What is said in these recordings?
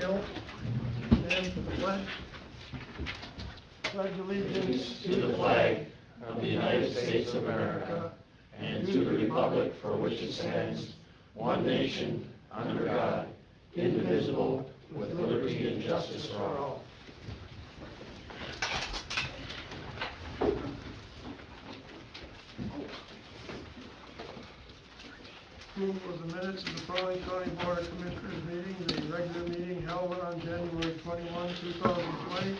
Bill. Stand for the pledge. Pledge allegiance to the flag of the United States of America and to the republic for which it stands, one nation, under God, indivisible, with liberty and justice for all. Approval of the minutes of the Paulding County Board of Commissioners meeting, the regular meeting held on January 21, 2020,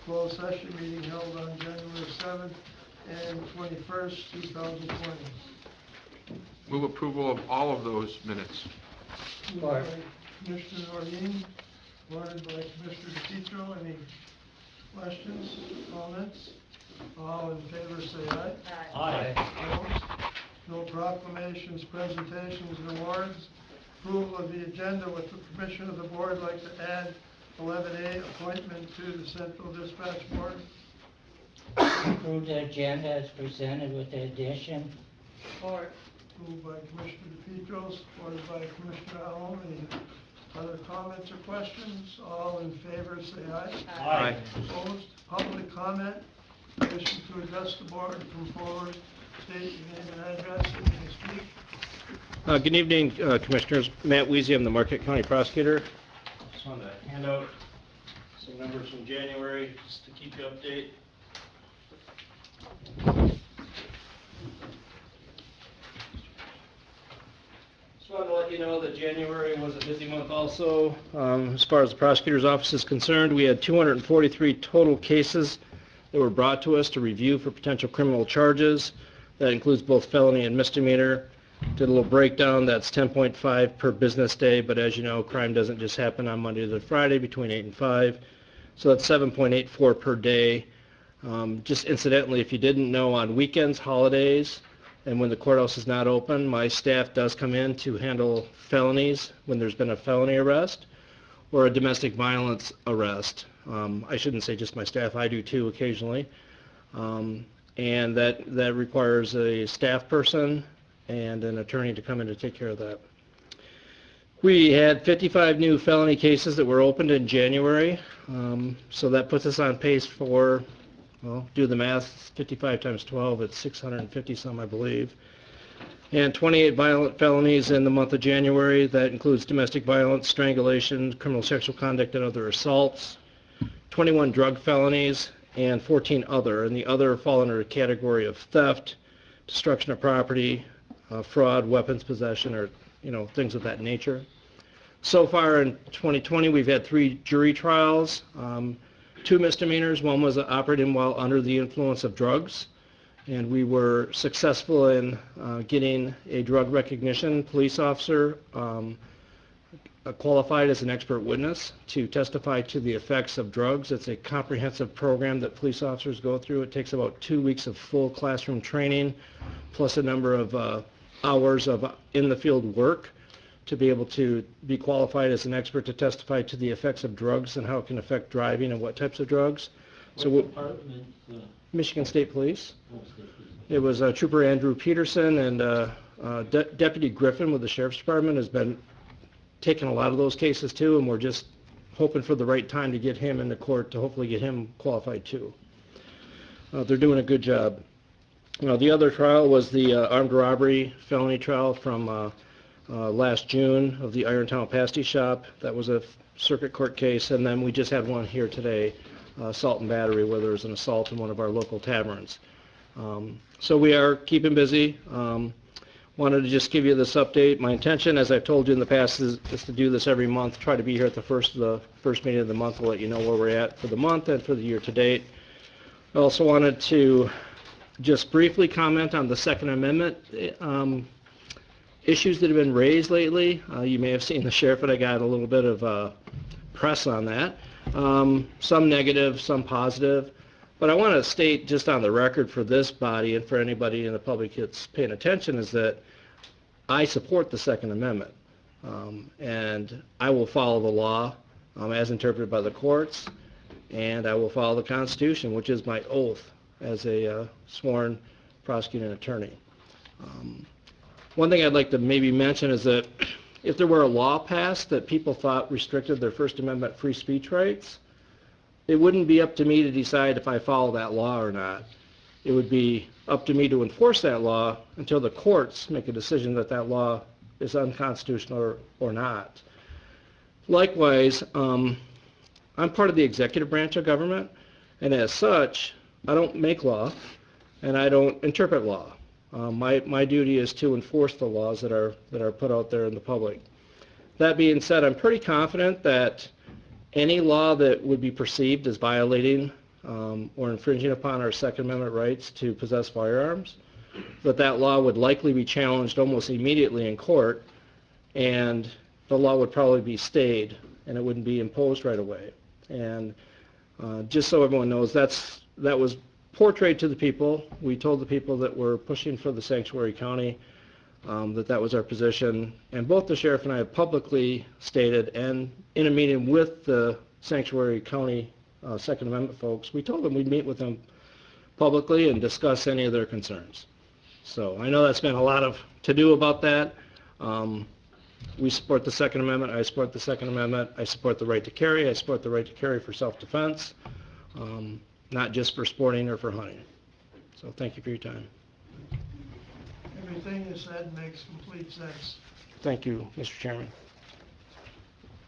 closed session meeting held on January 7th and 21st, 2020. Move approval of all of those minutes. Moved by Commissioner Orlean, supported by Commissioner DePietro. Any questions, comments? All in favor say aye. Aye. Opposed? No proclamations, presentations, and awards. Approval of the agenda. With the permission of the board, I'd like to add 11A, appointment to the Central Dispatch Board. Approve the agenda as presented with the addition. Support. Moved by Commissioner DePietro, supported by Commissioner Allen. Any other comments or questions? All in favor say aye. Aye. Opposed? Public comment. Permission to address the board. Come forward. State your name and address and you may speak. Good evening, Commissioners. Matt Weezy, I'm the Marquette County Prosecutor. Just wanted to hand out some numbers from January, just to keep you updated. Just wanted to let you know that January was a busy month also. As far as the Prosecutor's Office is concerned, we had 243 total cases that were brought to us to review for potential criminal charges. That includes both felony and misdemeanor. Did a little breakdown. That's 10.5 per business day, but as you know, crime doesn't just happen on Monday to Friday between 8 and 5. So that's 7.84 per day. Just incidentally, if you didn't know, on weekends, holidays, and when the courthouse is not open, my staff does come in to handle felonies when there's been a felony arrest or a domestic violence arrest. I shouldn't say just my staff, I do too occasionally. And that requires a staff person and an attorney to come in to take care of that. We had 55 new felony cases that were opened in January, so that puts us on pace for, well, do the math, 55 times 12, it's 650 some, I believe. And 28 violent felonies in the month of January. That includes domestic violence, strangulation, criminal sexual conduct, and other assaults. 21 drug felonies, and 14 other, and the other fall under a category of theft, destruction of property, fraud, weapons possession, or things of that nature. So far in 2020, we've had 3 jury trials, 2 misdemeanors. One was operating while under the influence of drugs, and we were successful in getting a drug recognition police officer qualified as an expert witness to testify to the effects of drugs. It's a comprehensive program that police officers go through. It takes about 2 weeks of full classroom training, plus a number of hours of in-the-field work to be able to be qualified as an expert to testify to the effects of drugs and how it can affect driving and what types of drugs. So Michigan State Police. It was Trooper Andrew Peterson, and Deputy Griffin with the Sheriff's Department has been taking a lot of those cases too, and we're just hoping for the right time to get him into court to hopefully get him qualified too. They're doing a good job. The other trial was the armed robbery felony trial from last June of the Irontown Pasty Shop. That was a circuit court case, and then we just had one here today, assault and battery, where there was an assault in one of our local taverns. So we are keeping busy. Wanted to just give you this update. My intention, as I've told you in the past, is to do this every month, try to be here at the first meeting of the month to let you know where we're at for the month and for the year to date. I also wanted to just briefly comment on the Second Amendment issues that have been raised lately. You may have seen the sheriff and I got a little bit of press on that. Some negative, some positive. But I want to state just on the record for this body and for anybody in the public that's paying attention is that I support the Second Amendment. And I will follow the law as interpreted by the courts, and I will follow the Constitution, which is my oath as a sworn prosecuting attorney. One thing I'd like to maybe mention is that if there were a law passed that people thought restricted their First Amendment free speech rights, it wouldn't be up to me to decide if I follow that law or not. It would be up to me to enforce that law until the courts make a decision that that law is unconstitutional or not. Likewise, I'm part of the executive branch of government, and as such, I don't make law and I don't interpret law. My duty is to enforce the laws that are put out there in the public. That being said, I'm pretty confident that any law that would be perceived as violating or infringing upon our Second Amendment rights to possess firearms, that law would likely be challenged almost immediately in court, and the law would probably be stayed, and it wouldn't be imposed right away. And just so everyone knows, that was portrayed to the people. We told the people that were pushing for the sanctuary county that was our position, and both the sheriff and I have publicly stated, and in a meeting with the sanctuary county Second Amendment folks, we told them we'd meet with them publicly and discuss any of their concerns. So I know that's been a lot of to-do about that. We support the Second Amendment. I support the Second Amendment. I support the right to carry. I support the right to carry for self-defense, not just for sporting or for hunting. So thank you for your time. Everything you said makes complete sense. Thank you, Mr. Chairman.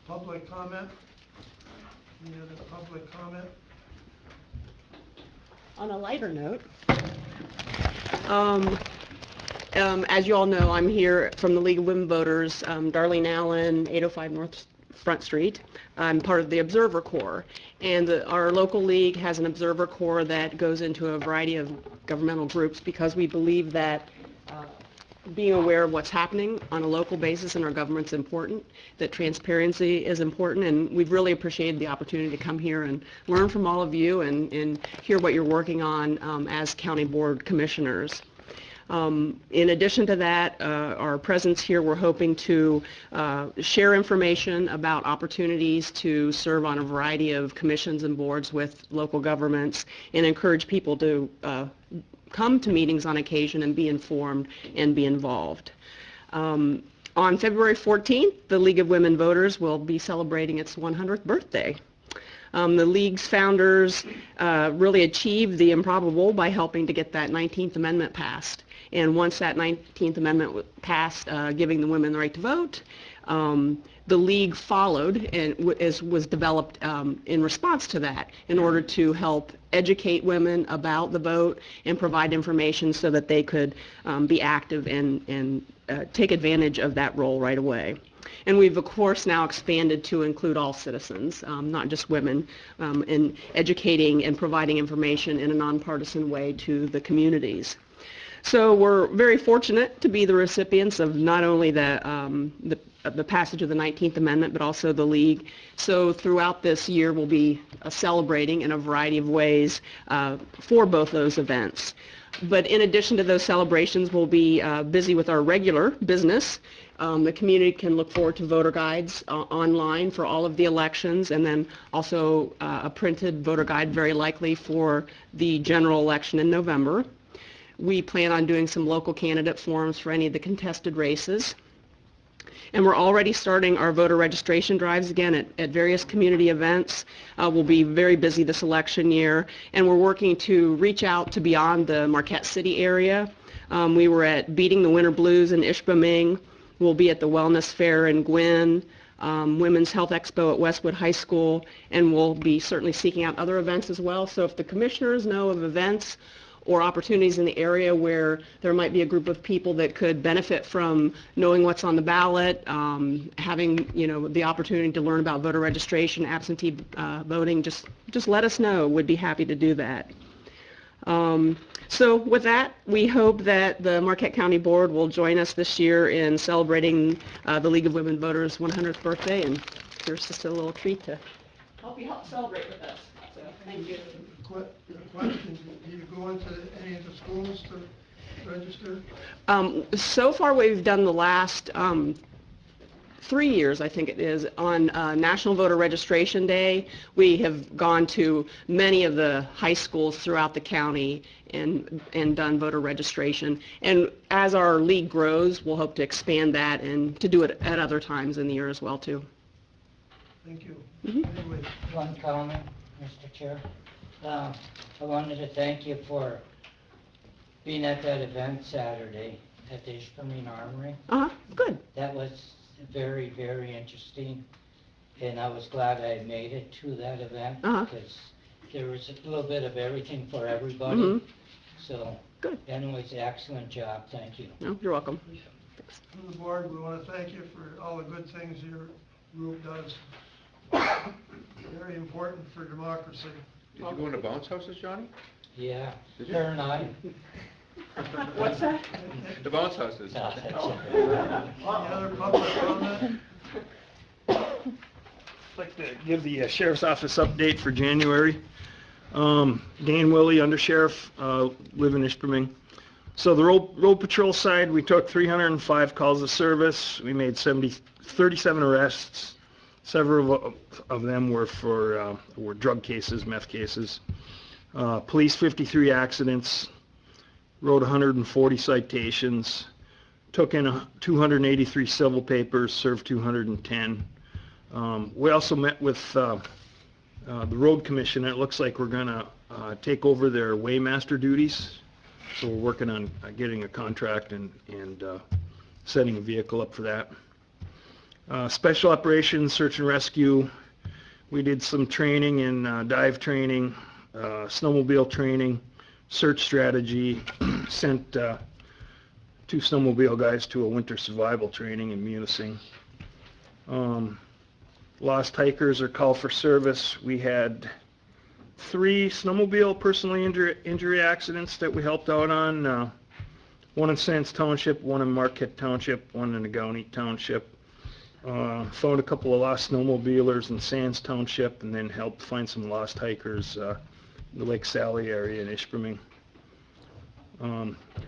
Public comment? Any other public comment? On a lighter note, as you all know, I'm here from the League of Women Voters, Darlene Allen, 805 North Front Street. I'm part of the Observer Corps, and our local league has an Observer Corps that goes into a variety of governmental groups because we believe that being aware of what's happening on a local basis in our government's important, that transparency is important, and we've really appreciated the opportunity to come here and learn from all of you and hear what you're working on as county board commissioners. In addition to that, our presence here, we're hoping to share information about opportunities to serve on a variety of commissions and boards with local governments and encourage people to come to meetings on occasion and be informed and be involved. On February 14th, the League of Women Voters will be celebrating its 100th birthday. The League's founders really achieved the improbable by helping to get that 19th Amendment passed. And once that 19th Amendment passed, giving the women the right to vote, the League followed and was developed in response to that in order to help educate women about the vote and provide information so that they could be active and take advantage of that role right away. And we've, of course, now expanded to include all citizens, not just women, in educating and providing information in a nonpartisan way to the communities. So we're very fortunate to be the recipients of not only the passage of the 19th Amendment, but also the League. So throughout this year, we'll be celebrating in a variety of ways for both those events. But in addition to those celebrations, we'll be busy with our regular business. The community can look forward to voter guides online for all of the elections, and then also a printed voter guide very likely for the general election in November. We plan on doing some local candidate forums for any of the contested races. And we're already starting our voter registration drives again at various community events. We'll be very busy this election year, and we're working to reach out to beyond the Marquette City area. We were at Beating the Winter Blues in Ishpeming. We'll be at the Wellness Fair in Gwynn, Women's Health Expo at Westwood High School, and we'll be certainly seeking out other events as well. So if the commissioners know of events or opportunities in the area where there might be a group of people that could benefit from knowing what's on the ballot, having the opportunity to learn about voter registration, absentee voting, just let us know. We'd be happy to do that. So with that, we hope that the Marquette County Board will join us this year in celebrating the League of Women Voters' 100th birthday, and here's just a little treat to help you celebrate with us. So thank you. Question, do you go into any of the schools to register? So far we've done the last 3 years, I think it is, on National Voter Registration Day, we have gone to many of the high schools throughout the county and done voter registration. And as our league grows, we'll hope to expand that and to do it at other times in the year as well, too. Thank you. Mhm. Anyway, One comment, Mr. Chair. I wanted to thank you for being at that event Saturday at the Ishpeming Armory. Good. That was very, very interesting, and I was glad I made it to that event because there was a little bit of everything for everybody. Mhm. So, Good. anyways, excellent job. Thank you. No, you're welcome. From the board, we want to thank you for all the good things your group does. Very important for democracy. Did you go into bounce houses, Johnny? Yeah, Did you? her and I. What's that? The bounce houses. Any other public comment? I'd like to give the Sheriff's Office update for January. Dan Willie, Undersheriff, live in Ishpeming. So the road patrol side, we took 305 calls of service. We made 37 arrests. Several of them were were drug cases, meth cases. Police, 53 accidents. Wrote 140 citations. Took in 283 civil papers, served 210. We also met with the road commission. It looks like we're going to take over their weighmaster duties. So we're working on getting a contract and setting a vehicle up for that. Special operations, search and rescue. We did some training in dive training, snowmobile training, search strategy. Sent 2 snowmobile guys to a winter survival training in Munising. Lost hikers or call for service. We had 3 snowmobile personally injury accidents that we helped out on. One in Sands Township, one in Marquette Township, one in Negaunee Township. Found a couple of lost snowmobilers in Sands Township, and then helped find some lost hikers in the Lake Sally area in Ishpeming.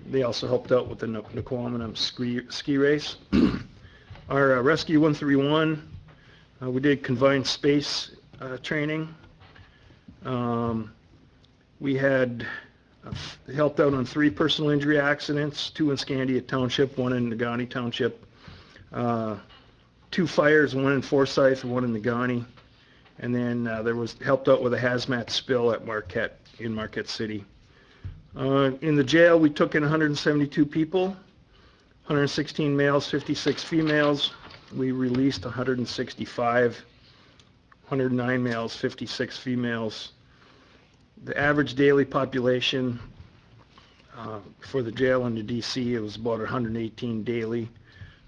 They also helped out with the Nequaminum ski race. Our Rescue 131, we did confined space training. We had helped out on 3 personal injury accidents, 2 in Scandia Township, 1 in Negaunee Township. 2 fires, 1 in Forsyth, 1 in Negaunee. And then there was helped out with a hazmat spill at Marquette, in Marquette City. In the jail, we took in 172 people, 116 males, 56 females. We released 165, 109 males, 56 females. The average daily population for the jail in the DC, it was about 118 daily,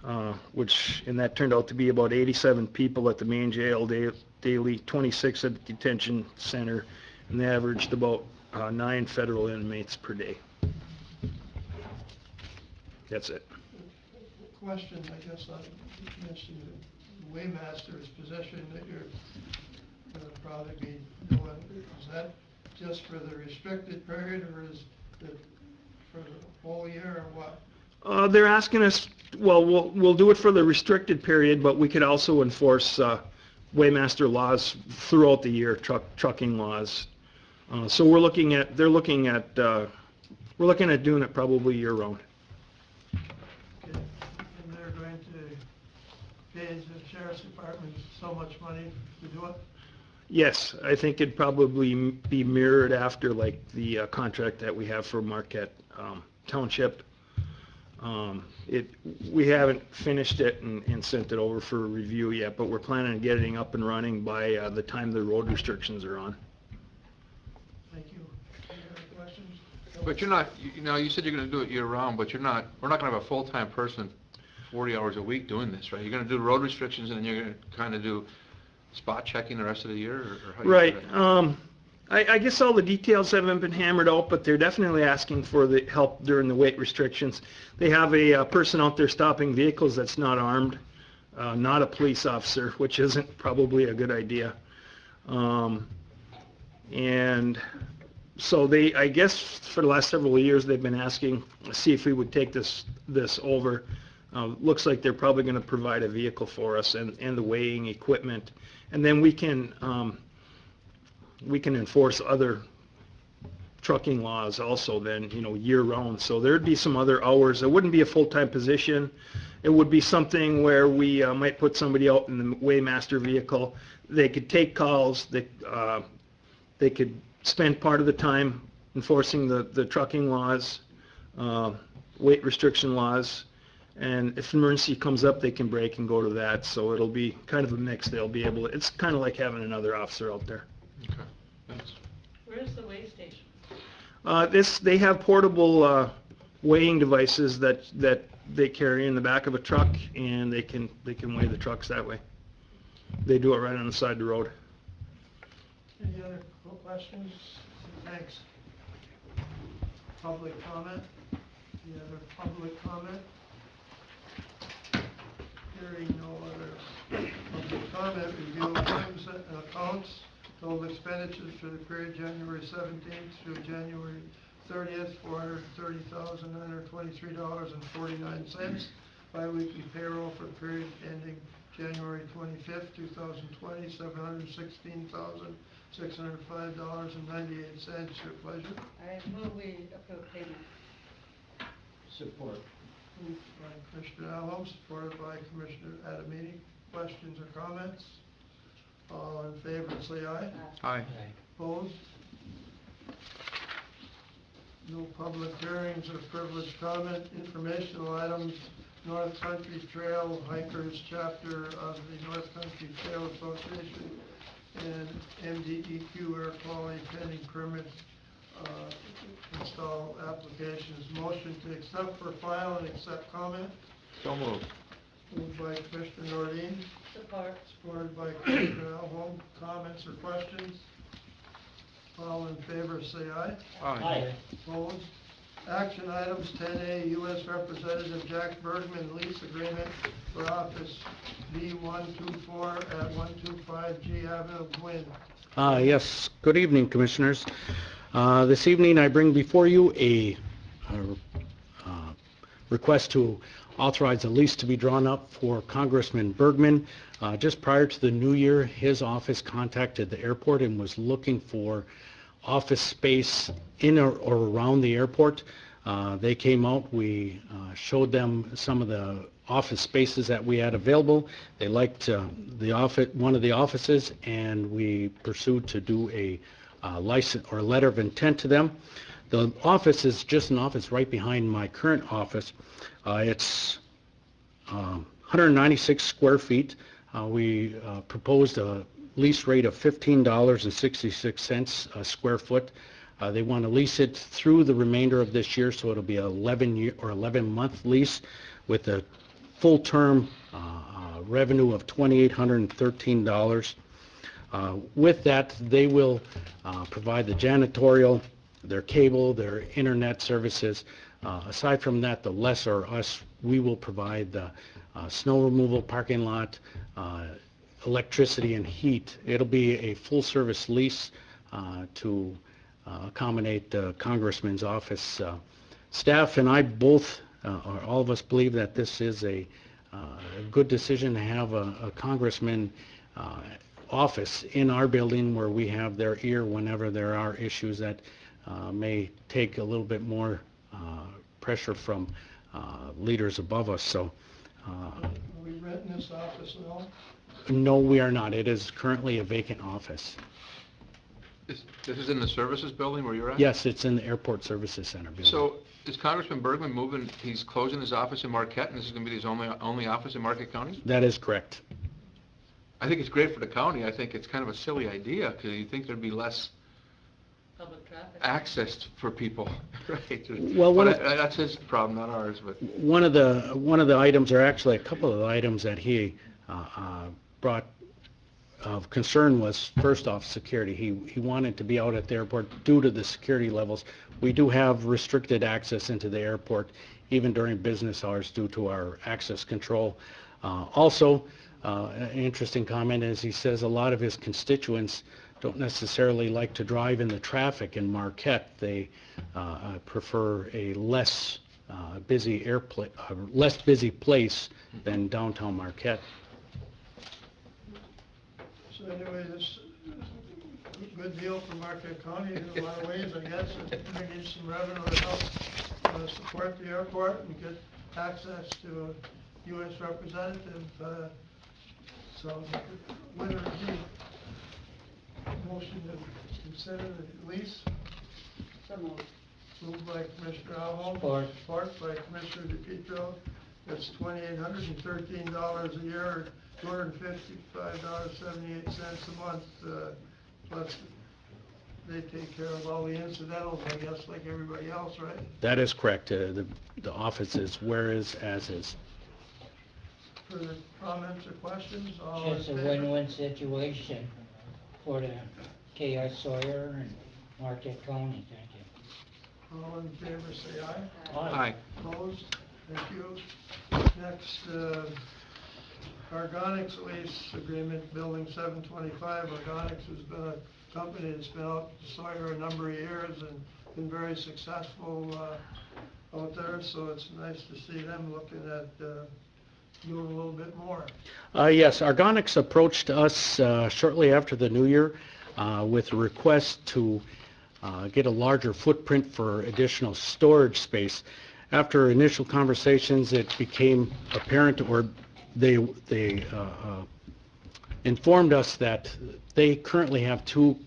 and that turned out to be about 87 people at the main jail daily, 26 at the detention center, and they averaged about 9 federal inmates per day. That's it. Question, I guess, on, you mentioned the Waymaster's position that you're going to probably be doing. Is that just for the restricted period, or is it for the whole year, or what? They're asking us, well, we'll do it for the restricted period, but we could also enforce Waymaster laws throughout the year, trucking laws. So we're looking at doing it probably year round. Okay. And they're going to pay the sheriff's department so much money to do it? Yes, I think it'd probably be mirrored after like the contract that we have for Marquette Township. We haven't finished it and sent it over for review yet, but we're planning on getting up and running by the time the road restrictions are on. Thank you. Any other questions? But you're not, you said you're going to do it year-round, but we're not going to have a full-time person 40 hours a week doing this, right? You're going to do road restrictions, and then you're going to kind of do spot checking the rest of the year, or how you Right. do that? I guess all the details haven't been hammered out, but they're definitely asking for the help during the weight restrictions. They have a person out there stopping vehicles that's not armed, not a police officer, which isn't probably a good idea. And so I guess for the last several years, they've been asking, see if we would take this over. Looks like they're probably going to provide a vehicle for us and the weighing equipment. And then we can enforce other trucking laws also then, year-round. So there'd be some other hours. It wouldn't be a full-time position. It would be something where we might put somebody out in the weighmaster vehicle. They could take calls. They could spend part of the time enforcing the trucking laws, weight restriction laws, and if an emergency comes up, they can break and go to that. So it'll be kind of a mix. They'll be able to, it's kind of like having another officer out there. Okay, thanks. Where's the weigh station? They have portable weighing devices that they carry in the back of a truck, and they can weigh the trucks that way. They do it right on the side of the road. Any other questions? Thanks. Public comment? Any other public comment? Hearing no other public comment, review of claims and accounts. Total expenditures for the period January 17th through January 30th, $430,923.49. Biweekly payroll for the period ending January 25th, 2020, $716,605.98. Your pleasure. I move we approve payment. Support. Moved by Commissioner Allen, supported by Commissioner Adamini. Questions or comments? All in favor, say aye. Aye. Opposed? No public hearings or privileged comment. Informational items. North Country Trail Hikers Chapter of the North Country Trail Association and MDEQ Air Quality pending permit install applications. Motion to accept for file and accept comment. So moved. Moved by Commissioner Nordine, Support. supported by Commissioner Alholm. Comments or questions? All in favor, say aye. Aye. Opposed? Action items 10A, U.S. Representative Jack Bergman lease agreement for office B124 at 125 G Avenue, Gwin. Yes, good evening, Commissioners. This evening I bring before you a request to authorize a lease to be drawn up for Congressman Bergman. Just prior to the new year, his office contacted the airport and was looking for office space in or around the airport. They came out, we showed them some of the office spaces that we had available. They liked one of the offices, and we pursued to do a license or letter of intent to them. The office is just an office right behind my current office. It's 196 square feet. We proposed a lease rate of $15.66 a square foot. They want to lease it through the remainder of this year, so it'll be an 11-month lease with a full-term revenue of $2,813. With that, they will provide the janitorial, their cable, their internet services. Aside from that, the lessor, us, we will provide the snow removal, parking lot, electricity and heat. It'll be a full-service lease to accommodate the Congressman's office staff, and I both, or all of us, believe that this is a good decision to have a Congressman office in our building where we have their ear whenever there are issues that may take a little bit more pressure from leaders above us. So, Are we renting this office at all? no, we are not. It is currently a vacant office. This is in the services building where you're at? Yes, it's in the Airport Services Center building. So is Congressman Bergman moving, he's closing his office in Marquette, and this is going to be his only office in Marquette County? That is correct. I think it's great for the county. I think it's kind of a silly idea, because you'd think there'd be less Public traffic. access for people, right? Well, But that's his problem, not ours, but... One of the items, or actually a couple of the items that he brought of concern was, first off, security. He wanted to be out at the airport due to the security levels. We do have restricted access into the airport, even during business hours, due to our access control. Also, an interesting comment is he says a lot of his constituents don't necessarily like to drive in the traffic in Marquette. They prefer a less less busy place than downtown Marquette. So anyway, this is a good deal for Marquette County in a lot of ways, I guess. It's bringing some revenue to help support the airport and get access to a U.S. representative. So, winner indeed. Motion to consider the lease. So moved. Moved by Commissioner Alholm. Support. Support by Commissioner DePietro. That's $2,813 a year, $255.78 a month, plus they take care of all the incidentals, I guess, like everybody else, right? That is correct. The office is where is, as is. Further comments or questions? All in It's a favor? win-win situation for the K.I. Sawyer and Marquette County, thank you. All in favor, say aye. Aye. Opposed? Thank you. Next, Argonix lease agreement, Building 725. Argonix has been a company that's been out to Sawyer a number of years and been very successful out there, so it's nice to see them looking at doing a little bit more. Yes, Argonix approached us shortly after the new year with a request to get a larger footprint for additional storage space. After initial conversations, it became apparent, or they informed us that they currently have two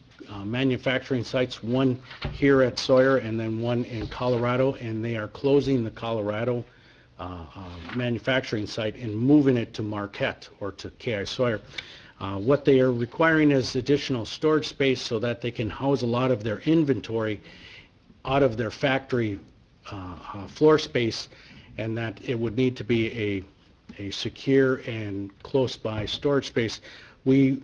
manufacturing sites, one here at Sawyer and then one in Colorado, and they are closing the Colorado manufacturing site and moving it to Marquette or to K.I. Sawyer. What they are requiring is additional storage space so that they can house a lot of their inventory out of their factory floor space, and that it would need to be a secure and close by storage space. We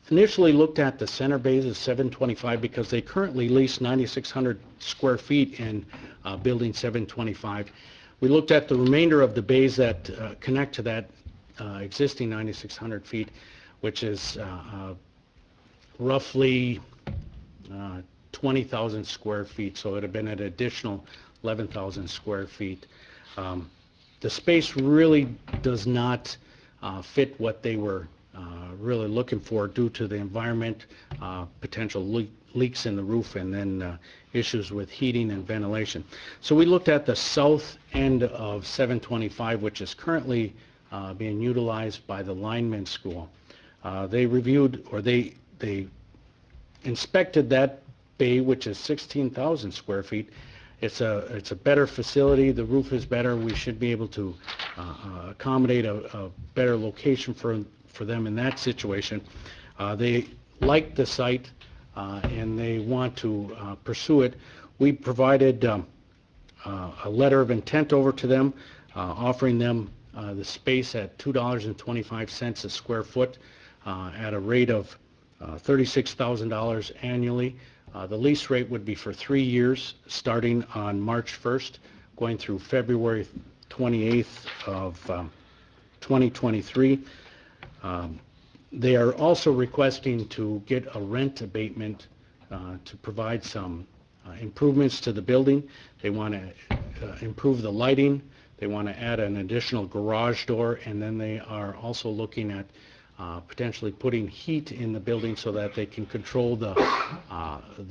initially looked at the center bays of 725 because they currently lease 9,600 square feet in building 725. We looked at the remainder of the bays that connect to that existing 9,600 feet, which is roughly 20,000 square feet, so it would have been an additional 11,000 square feet. The space really does not fit what they were really looking for due to the environment, potential leaks in the roof, and then issues with heating and ventilation. So we looked at the south end of 725, which is currently being utilized by the lineman school. They reviewed, or they inspected that bay, which is 16,000 square feet. It's a better facility. The roof is better. We should be able to accommodate a better location for them in that situation. They like the site and they want to pursue it. We provided a letter of intent over to them, offering them the space at $2.25 a square foot at a rate of $36,000 annually. The lease rate would be for 3 years, starting on March 1st, going through February 28th of 2023. They are also requesting to get a rent abatement to provide some improvements to the building. They want to improve the lighting. They want to add an additional garage door, and then they are also looking at potentially putting heat in the building so that they can control the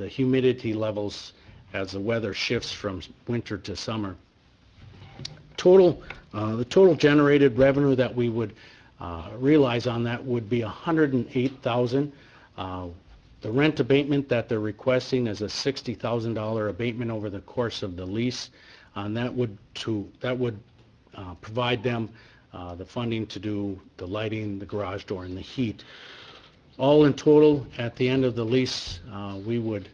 humidity levels as the weather shifts from winter to summer. The total generated revenue that we would realize on that would be $108,000. The rent abatement that they're requesting is a $60,000 abatement over the course of the lease, and that would provide them the funding to do the lighting, the garage door, and the heat. All in total, at the end of the lease, we would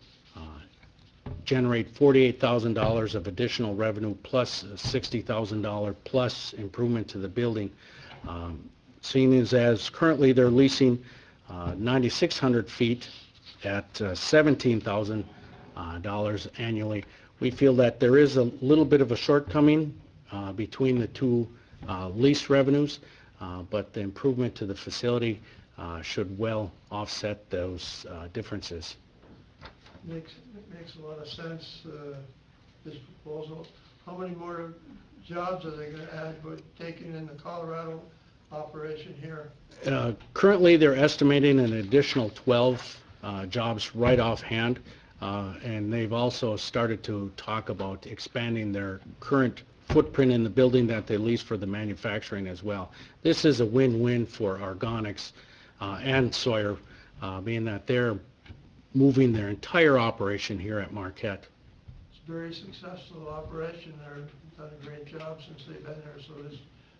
generate $48,000 of additional revenue plus $60,000 plus improvement to the building. Seeing as currently they're leasing 9,600 feet at $17,000 annually, we feel that there is a little bit of a shortcoming between the two lease revenues, but the improvement to the facility should well offset those differences. Makes a lot of sense, this proposal. how many more jobs are they gonna add with taking in the Colorado operation here? Currently, they're estimating an additional 12 jobs right offhand, and they've also started to talk about expanding their current footprint in the building that they lease for the manufacturing as well. This is a win-win for Argonix and Sawyer, being that they're moving their entire operation here at Marquette. It's a very successful operation. They've done a great job since they've been there, so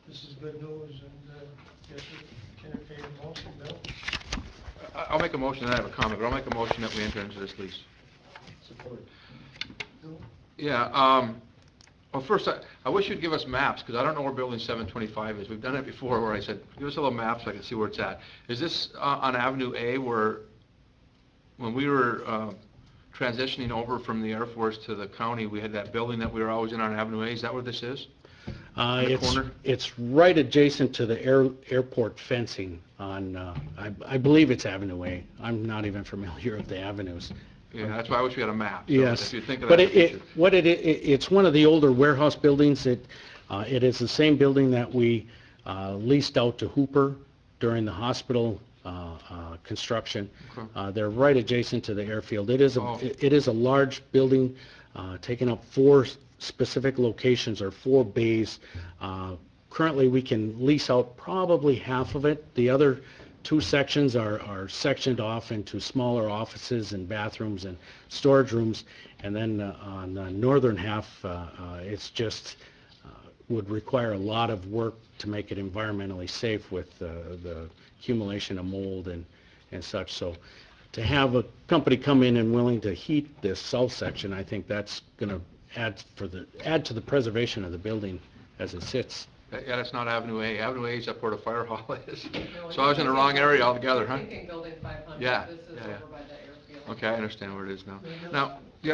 this is good news, and guess we can entertain a motion, Bill. I'll make a motion, and I have a comment, but I'll make a motion that we enter into this lease. Support. Bill? Yeah, well, first, I wish you'd give us maps, because I don't know where building 725 is. We've done it before where I said, give us a little map so I can see where it's at. Is this on Avenue A where, when we were transitioning over from the Air Force to the county, we had that building that we were always in on Avenue A? Is that where this is? The corner? It's right adjacent to the airport fencing on, I believe it's Avenue A. I'm not even familiar with the avenues. Yeah, that's why I wish we had a map. So Yes, if you think of but that in the future. it's one of the older warehouse buildings. It is the same building that we leased out to Hooper during the hospital construction. Okay. They're right adjacent to the airfield. It is Oh. it is a large building, taking up 4 specific locations or 4 bays. Currently, we can lease out probably half of it. The other 2 sections are sectioned off into smaller offices and bathrooms and storage rooms. And then on the northern half, it's just would require a lot of work to make it environmentally safe with the accumulation of mold and such. So to have a company come in and willing to heat this south section, I think that's going to add to the preservation of the building as it sits. Yeah, that's not Avenue A. Avenue A is up where the fire hall is. So I was in the wrong area altogether, huh? Thinking building 500. Yeah, This is yeah, over yeah. by the airfield. Okay, I understand where it is now. Now, the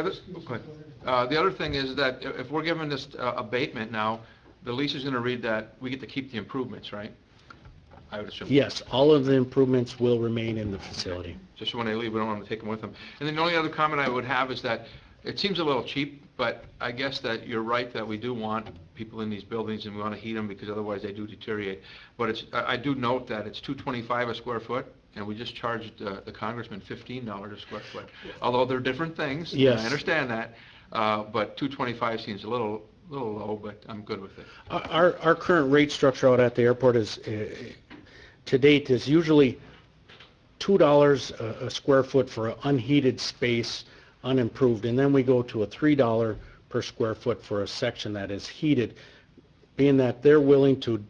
other thing is that if we're given this abatement now, the lease is going to read that we get to keep the improvements, right? I would assume. Yes, all of the improvements will remain in the facility. Just when they leave, we don't want to take them with them. And then the only other comment I would have is that it seems a little cheap, but I guess that you're right that we do want people in these buildings and we want to heat them because otherwise they do deteriorate. But I do note that it's $225 a square foot, and we just charged the congressman $15 a square foot. Although they're different things, and Yes. I understand that, but $225 seems a little low, but I'm good with it. Our current rate structure out at the airport is, to date, is usually $2 a square foot for an unheated space, unimproved, and then we go to a $3 per square foot for a section that is heated. Being that they're willing to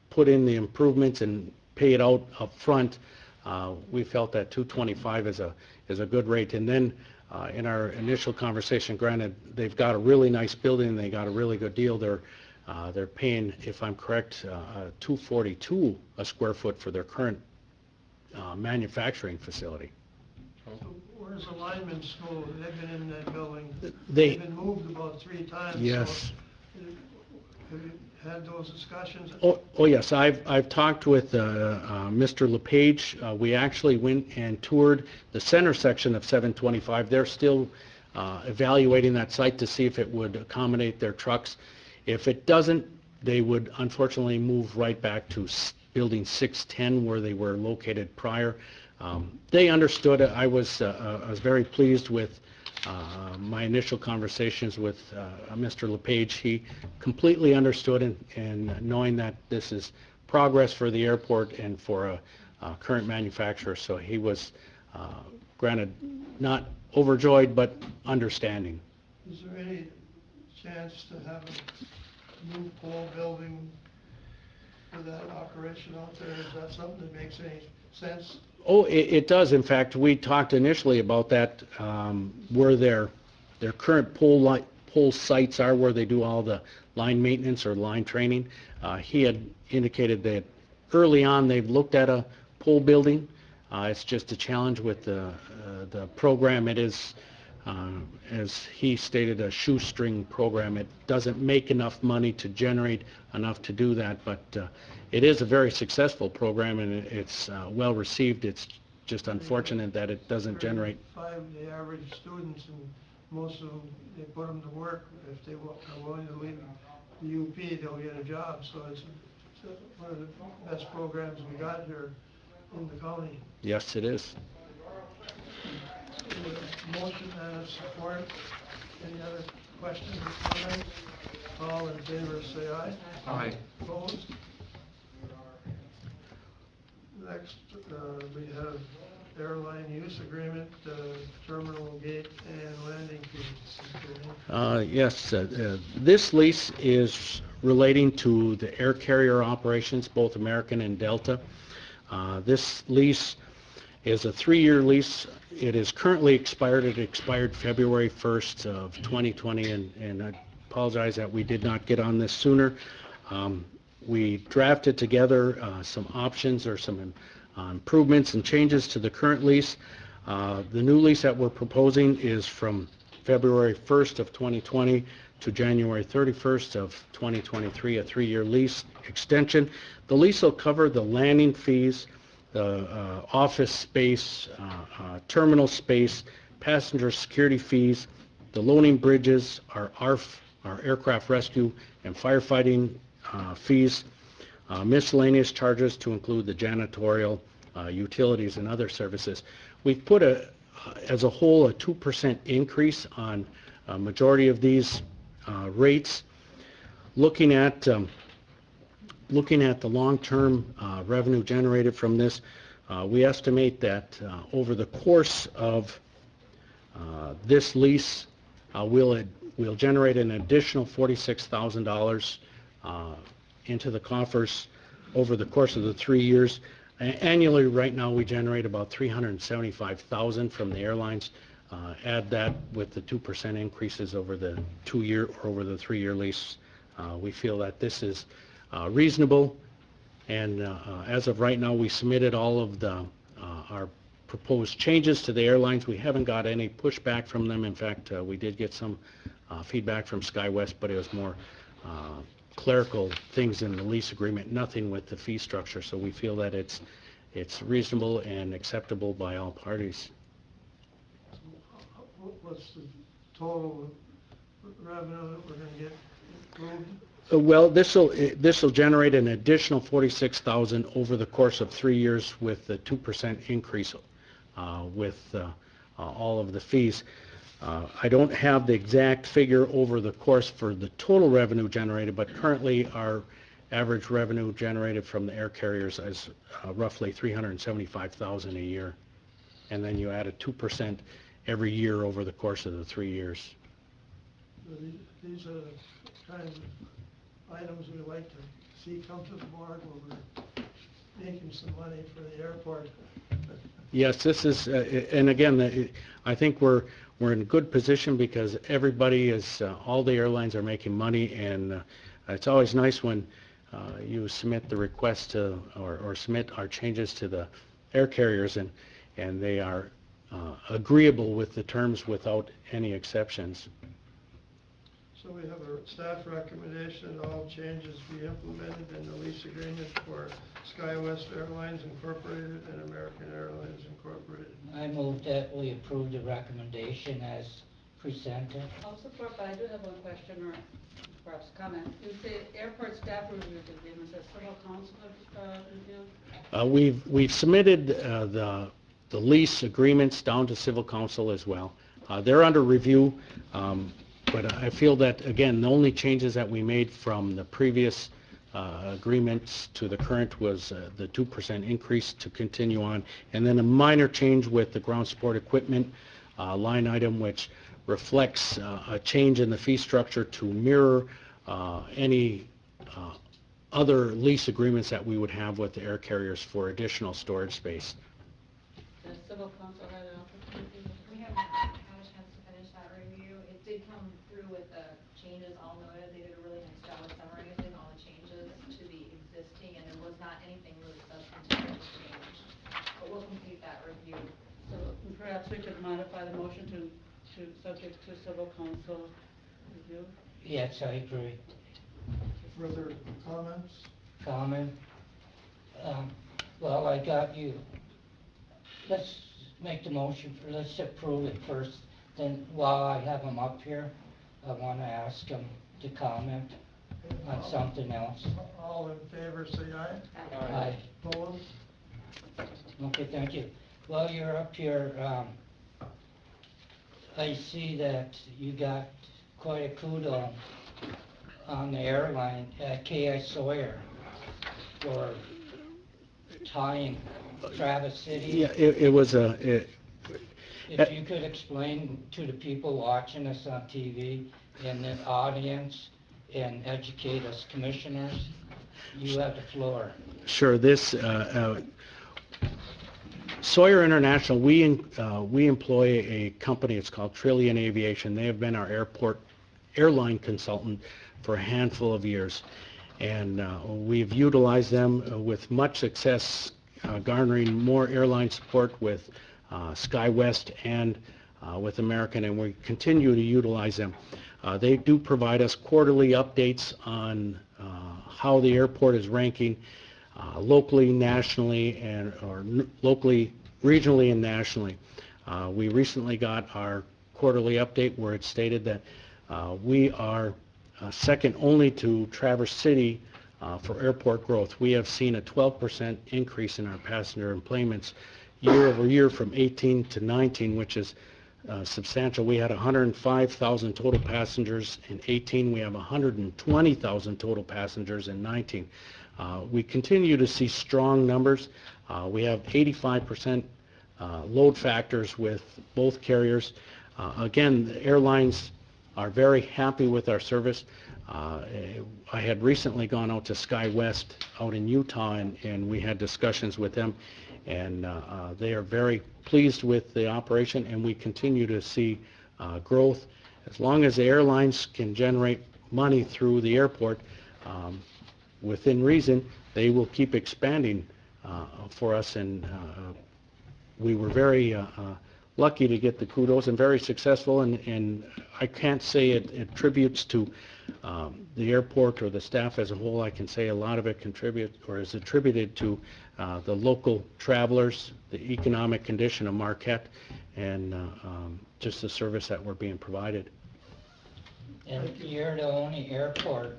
put in the improvements and pay it out up front, we felt that $225 is a good rate. And then in our initial conversation, granted, they've got a really nice building, they got a really good deal. They're paying, if I'm correct, $242 a square foot for their current manufacturing facility. So where's the lineman school? They've been in that building. They- They've been moved about 3 times. Yes. So have you had those discussions? Oh yes, I've talked with Mr. LePage. We actually went and toured the center section of 725. They're still evaluating that site to see if it would accommodate their trucks. If it doesn't, they would unfortunately move right back to building 610 where they were located prior. They understood it. I was very pleased with my initial conversations with Mr. LePage. He completely understood and knowing that this is progress for the airport and for a current manufacturer, so he was, granted, not overjoyed, but understanding. Is there any chance to have a new pole building for that operation out there? Is that something that makes any sense? Oh, it does. In fact, we talked initially about that, where their current pole sites are, where they do all the line maintenance or line training. He had indicated that early on they've looked at a pole building. It's just a challenge with the program. It is, as he stated, a shoestring program. It doesn't make enough money to generate enough to do that, but it is a very successful program and it's well received. It's just unfortunate that it doesn't generate. 5, the average students, and most of them, they put them to work. If they are willing to leave the UP, they'll get a job. So it's one of the best programs we got here in the county. Yes, it is. Motion and support. Any other questions or comments? All in favor, say aye. Aye. Opposed? Next, we have airline use agreement, terminal gate and landing fees. Yes, this lease is relating to the air carrier operations, both American and Delta. This lease is a 3-year lease. It is currently expired. It expired February 1st of 2020, and I apologize that we did not get on this sooner. We drafted together some options or some improvements and changes to the current lease. The new lease that we're proposing is from February 1st of 2020 to January 31st of 2023, a 3-year lease extension. The lease will cover the landing fees, the office space, terminal space, passenger security fees, the loading bridges, our ARF, our aircraft rescue and firefighting fees, miscellaneous charges to include the janitorial, utilities and other services. We've put as a whole a 2% increase on a majority of these rates. Looking at the long-term revenue generated from this, we estimate that over the course of this lease, we'll generate an additional $46,000 into the coffers over the course of the 3 years. Annually, right now, we generate about $375,000 from the airlines. Add that with the 2% increases over the 2-year or over the 3-year lease. We feel that this is reasonable, and as of right now, we submitted all of our proposed changes to the airlines. We haven't got any pushback from them. In fact, we did get some feedback from SkyWest, but it was more clerical things in the lease agreement, nothing with the fee structure. So we feel that it's reasonable and acceptable by all parties. What's the total revenue that we're going to get approved? Well, this will generate an additional $46,000 over the course of 3 years with the 2% increase with all of the fees. I don't have the exact figure over the course for the total revenue generated, but currently our average revenue generated from the air carriers is roughly $375,000 a year. And then you add a 2% every year over the course of the 3 years. These are the kinds of items we like to see come to the board when we're making some money for the airport. Yes, this is, and again, I think we're in a good position because everybody is, all the airlines are making money, and it's always nice when you submit the request to, or submit our changes to the air carriers, and they are agreeable with the terms without any exceptions. So we have a staff recommendation, all changes be implemented in the lease agreement for SkyWest Airlines Incorporated and American Airlines Incorporated. I move that we approve the recommendation as presented. I'll support, but I do have one question or perhaps comment. You say airport staff review agreements, as civil council review? We've submitted the lease agreements down to civil council as well. They're under review, but I feel that, again, the only changes that we made from the previous agreements to the current was the 2% increase to continue on, and then a minor change with the ground support equipment line item, which reflects a change in the fee structure to mirror any other lease agreements that we would have with the air carriers for additional storage space. Does civil council have an opportunity? We haven't had a chance to finish that review. It did come through with the changes all noted. They did a really nice job of summarizing all the changes to the existing, and there was not anything really substantive change. But we'll complete that review. So perhaps we could modify the motion to subject to civil council review? Yes, I agree. Further comments? Comment? Well, I got you. Let's make the motion let's approve it first, Then while I have him up here, I want to ask him to comment on something else. All in favor, say aye. Aye. Opposed? Okay, thank you. While you're up here, I see that you got quite a kudo on the airline at K.I. Sawyer for tying Travis City. Yeah, it was a, If you could explain to the people watching us on TV and the audience and educate us commissioners, you have the floor. sure, this, Sawyer International, we employ a company, it's called Trillion Aviation. They have been our airline consultant for a handful of years. And we've utilized them with much success, garnering more airline support with SkyWest and with American, and we continue to utilize them. They do provide us quarterly updates on how the airport is ranking locally, nationally, locally, regionally, and nationally. We recently got our quarterly update where it stated that we are second only to Traverse City for airport growth. We have seen a 12% increase in our passenger enplanements year over year from 18 to 19, which is substantial. We had 105,000 total passengers in 18. We have 120,000 total passengers in 19. We continue to see strong numbers. We have 85% load factors with both carriers. Again, the airlines are very happy with our service. I had recently gone out to SkyWest out in Utah, and we had discussions with them, and they are very pleased with the operation, and we continue to see growth. As long as the airlines can generate money through the airport, within reason, they will keep expanding for us, and we were very lucky to get the kudos and very successful, and I can't say it attributes to the airport or the staff as a whole. I can say a lot of it is attributed to the local travelers, the economic condition of Marquette, and just the service that we're being provided. And you're the only airport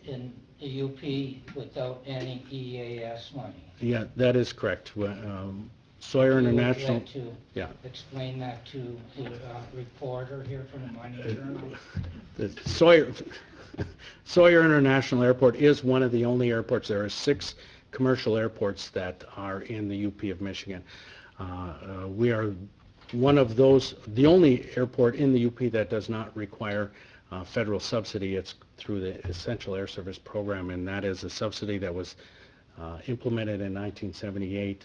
in the UP without any EAS money. Yeah, that is correct. Sawyer International. Would you like to Yeah. explain that to the reporter here from the Money Journal? The Sawyer International Airport is one of the only airports. There are 6 commercial airports that are in the UP of Michigan. We are one of those, the only airport in the UP that does not require federal subsidy. It's through the Essential Air Service Program, and that is a subsidy that was implemented in 1978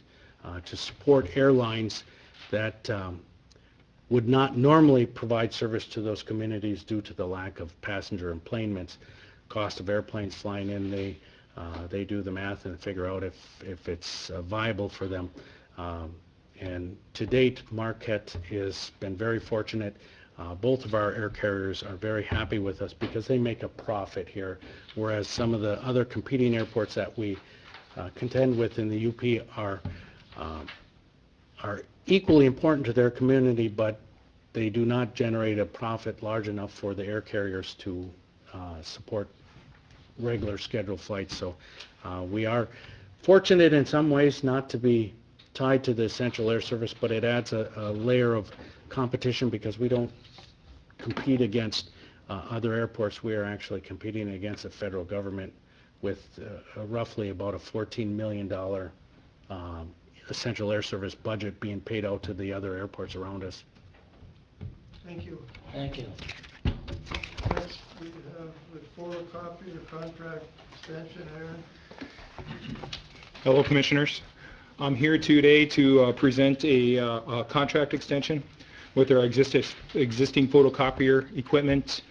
to support airlines that would not normally provide service to those communities due to the lack of passenger enplanements. Cost of airplanes flying in, they do the math and figure out if it's viable for them. And to date, Marquette has been very fortunate. Both of our air carriers are very happy with us because they make a profit here, whereas some of the other competing airports that we contend with in the UP are equally important to their community, but they do not generate a profit large enough for the air carriers to support regular scheduled flights. So we are fortunate in some ways not to be tied to the Essential Air Service, but it adds a layer of competition because we don't compete against other airports. We are actually competing against the federal government with roughly about a $14 million Essential Air Service budget being paid out to the other airports around us. Thank you. Thank you. Next, we have the photocopy of contract extension, Aaron. Hello, Commissioners. I'm here today to present a contract extension with our existing photocopier equipment.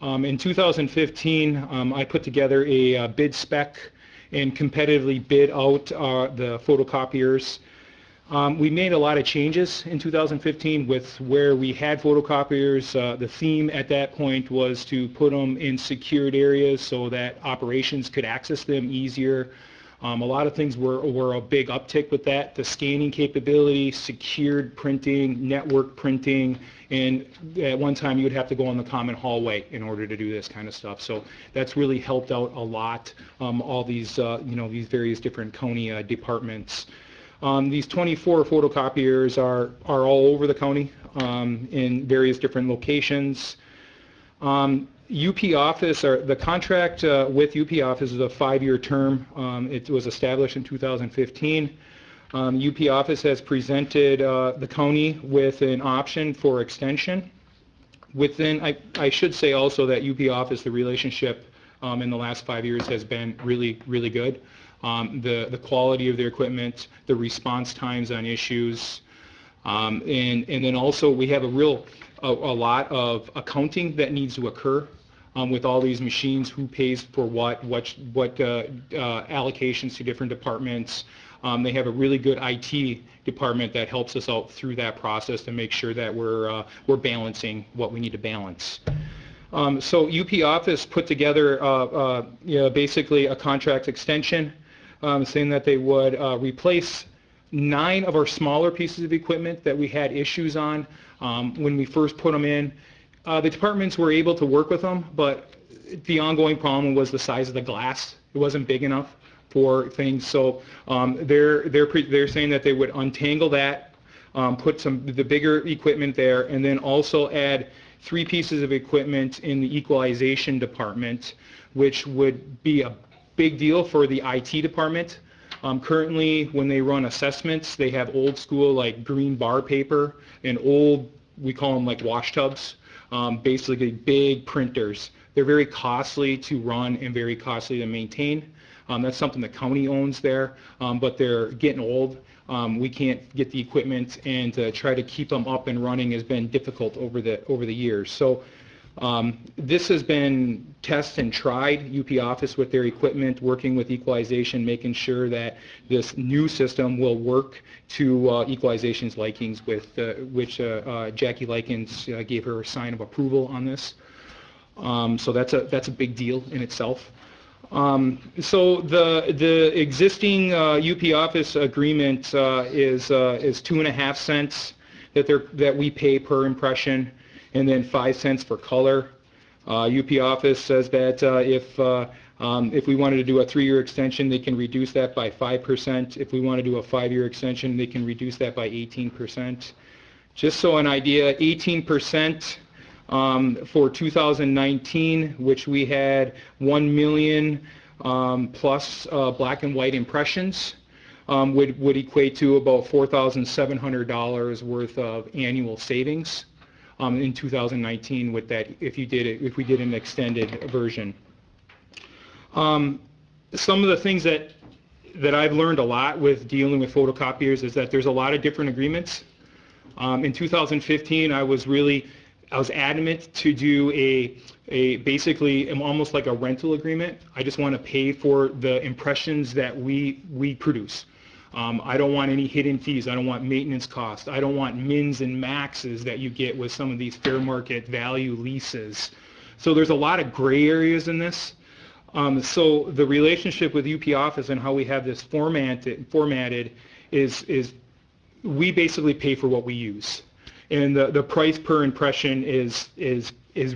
In 2015, I put together a bid spec and competitively bid out the photocopiers. We made a lot of changes in 2015 with where we had photocopiers. The theme at that point was to put them in secured areas so that operations could access them easier. A lot of things were a big uptick with that. The scanning capability, secured printing, network printing, and at one time you would have to go in the common hallway in order to do this kind of stuff. So that's really helped out a lot, all these, these various different county departments. These 24 photocopiers are all over the county in various different locations. UP Office, or the contract with UP Office is a 5-year term. It was established in 2015. UP Office has presented the county with an option for extension. I should say also that UP Office, the relationship in the last 5 years has been really, really good. The quality of their equipment, the response times on issues, and then also we have a lot of accounting that needs to occur with all these machines, who pays for what allocations to different departments. They have a really good IT department that helps us out through that process to make sure that we're balancing what we need to balance. So UP Office put together basically a contract extension saying that they would replace 9 of our smaller pieces of equipment that we had issues on when we first put them in. The departments were able to work with them, but the ongoing problem was the size of the glass. It wasn't big enough for things. So they're saying that they would untangle that, put the bigger equipment there, and then also add 3 pieces of equipment in the equalization department, which would be a big deal for the IT department. Currently, when they run assessments, they have old school like green bar paper and old, we call them like wash tubs, basically big printers. They're very costly to run and very costly to maintain. That's something the county owns there, but they're getting old. We can't get the equipment, and to try to keep them up and running has been difficult over the years. So this has been tested and tried, UP Office with their equipment, working with equalization, making sure that this new system will work to equalization's likings, with which Jackie Likens gave her a sign of approval on this. So that's a big deal in itself. So the existing UP Office agreement is 2.5 cents that we pay per impression, and then 5 cents for color. UP Office says that if we wanted to do a 3-year extension, they can reduce that by 5%. If we want to do a 5-year extension, they can reduce that by 18%. Just so an idea, 18% for 2019, which we had 1 million plus black and white impressions, would equate to about $4,700 worth of annual savings in 2019 with that, if we did an extended version. Some of the things that I've learned a lot with dealing with photocopiers is that there's a lot of different agreements. In 2015, I was adamant to do a basically almost like a rental agreement. I just want to pay for the impressions that we produce. I don't want any hidden fees. I don't want maintenance costs. I don't want mins and maxes that you get with some of these fair market value leases. So there's a lot of gray areas in this. So the relationship with UP Office and how we have this formatted is we basically pay for what we use. And the price per impression is